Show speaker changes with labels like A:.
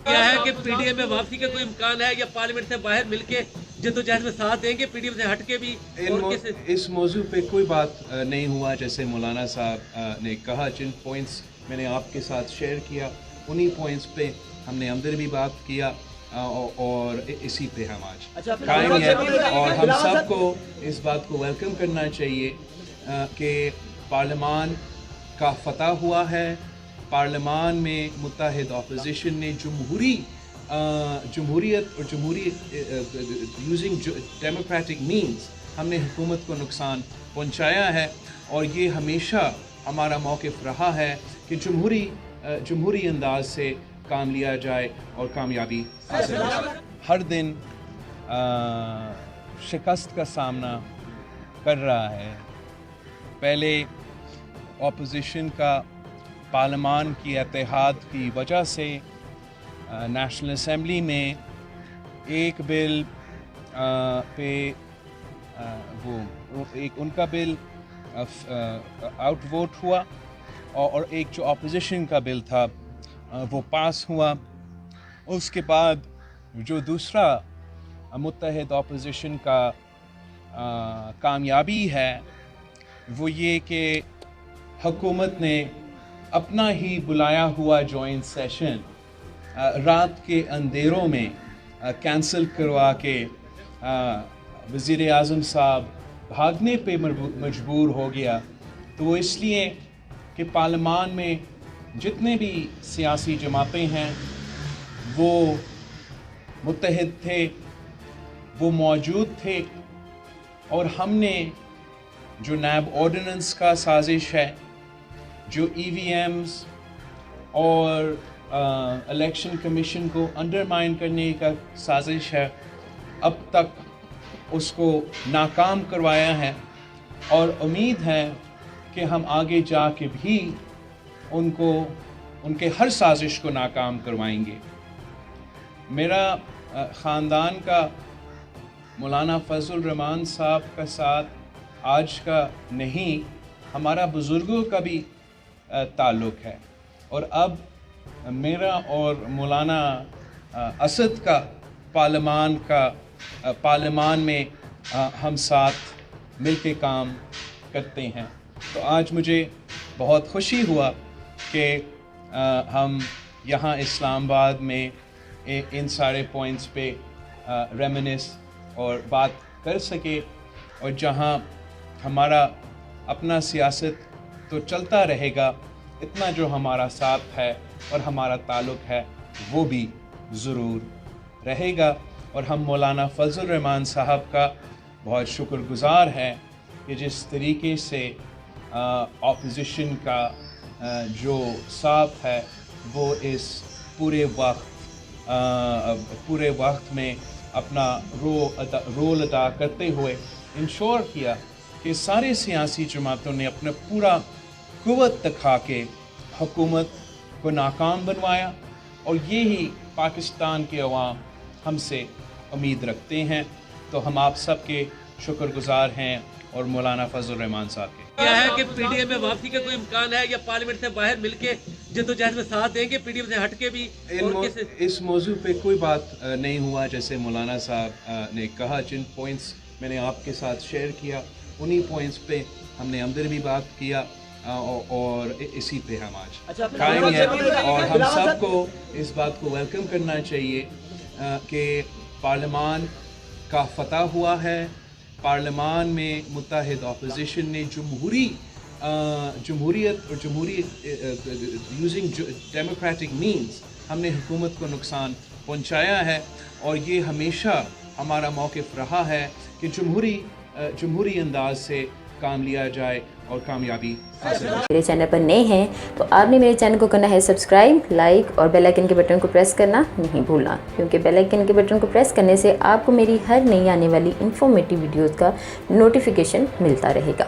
A: کیا ہے کہ پی ڈی ایم میں واپسی کا کوئی امکان ہے یا پارلیمنٹ سے باہر مل کے جدوجہد میں ساتھ دیں گے پی ڈی ایم سے ہٹ کے بھی؟
B: اس موضوع پہ کوئی بات نہیں ہوا جیسے مولانا صاحب نے کہا. جن پوائنٹس میں نے آپ کے ساتھ شیئر کیا انہی پوائنٹس پہ ہم نے اندر بھی بات کیا اور اسی پہ ہم آج قائم ہیں. اور ہم سب کو اس بات کو ویلکم کرنا چاہیے کہ پارلیمان کا فتح ہوا ہے. پارلیمان میں متحد اپوزیشن نے جمہوریت اور یوزنگ ڈیموکریٹک مینز ہم نے حکومت کو نقصان پہنچایا ہے. اور یہ ہمیشہ ہمارا موقف رہا ہے کہ جمہوری انداز سے کام لیا جائے اور کامیابی حاصل ہو جائے. ہر دن شکست کا سامنا کر رہا ہے. پہلے اپوزیشن کا پارلیمان کی اتحاد کی وجہ سے نیشنل اسمبلی میں ایک بل پہ ان کا بل آؤٹ ووٹ ہوا اور ایک جو اپوزیشن کا بل تھا وہ پاس ہوا. اس کے بعد جو دوسرا متحد اپوزیشن کا کامیابی ہے وہ یہ کہ حکومت نے اپنا ہی بلایا ہوا جوائنٹ سیشن رات کے اندھیروں میں کینسل کروا کے وزیر اعظم صاحب بھاگنے پہ مجبور ہو گیا. تو وہ اس لیے کہ پارلیمان میں جتنے بھی سیاسی جماعتیں ہیں وہ متحد تھے، وہ موجود تھے، اور ہم نے جو نیب آرڈیننس کا سازش ہے، جو ای وی ایمز اور الیکشن کمیشن کو انڈرمائن کرنے کا سازش ہے، اب تک اس کو ناکام کروایا ہے. اور امید ہے کہ ہم آگے جا کے بھی ان کے ہر سازش کو ناکام کروائیں گے. میرا خاندان کا مولانا فضل الرحمان صاحب کا ساتھ آج کا نہیں، ہمارا بزرگوں کا بھی تعلق ہے. اور اب میرا اور مولانا اسد کا پارلیمان میں ہم ساتھ مل کے کام کرتے ہیں. تو آج مجھے بہت خوشی ہوا کہ ہم یہاں اسلام آباد میں ان سارے پوائنٹس پہ ریمینس اور بات کر سکے. اور جہاں ہمارا اپنا سیاست تو چلتا رہے گا، اتنا جو ہمارا ساتھ ہے اور ہمارا تعلق ہے وہ بھی ضرور رہے گا. اور ہم مولانا فضل الرحمان صاحب کا بہت شکر گزار ہیں کہ جس طریقے سے اپوزیشن کا جو ساتھ ہے وہ اس پورے وقت میں اپنا رول ادا کرتے ہوئے انشور کیا کہ سارے سیاسی جماعتوں نے اپنا پورا قوت دکھا کے حکومت کو ناکام بنوایا. اور یہی پاکستان کے عوام ہم سے امید رکھتے ہیں. تو ہم آپ سب کے شکر گزار ہیں اور مولانا فضل الرحمان صاحب کے.
A: کیا ہے کہ پی ڈی ایم میں واپسی کا کوئی امکان ہے یا پارلیمنٹ سے باہر مل کے جدوجہد میں ساتھ دیں گے پی ڈی ایم سے ہٹ کے بھی؟
B: اس موضوع پہ کوئی بات نہیں ہوا جیسے مولانا صاحب نے کہا. جن پوائنٹس میں نے آپ کے ساتھ شیئر کیا انہی پوائنٹس پہ ہم نے اندر بھی بات کیا اور اسی پہ ہم آج قائم ہیں. اور ہم سب کو اس بات کو ویلکم کرنا چاہیے کہ پارلیمان کا فتح ہوا ہے. پارلیمان میں متحد اپوزیشن نے جمہوریت اور یوزنگ ڈیموکریٹک مینز ہم نے حکومت کو نقصان پہنچایا ہے. اور یہ ہمیشہ ہمارا موقف رہا ہے کہ جمہوری انداز سے کام لیا جائے اور کامیابی حاصل ہو جائے.
C: میرے چینل پر نئے ہیں تو آپ نے میرے چینل کو کرنا ہے سبسکرائب، لائک اور بیل آئیکن کے بٹن کو پریس کرنا نہیں بھولنا، کیونکہ بیل آئیکن کے بٹن کو پریس کرنے سے آپ کو میری ہر نئی آنے والی انفارمیٹیو ویڈیوز کا نوٹیفیکیشن ملتا رہے گا.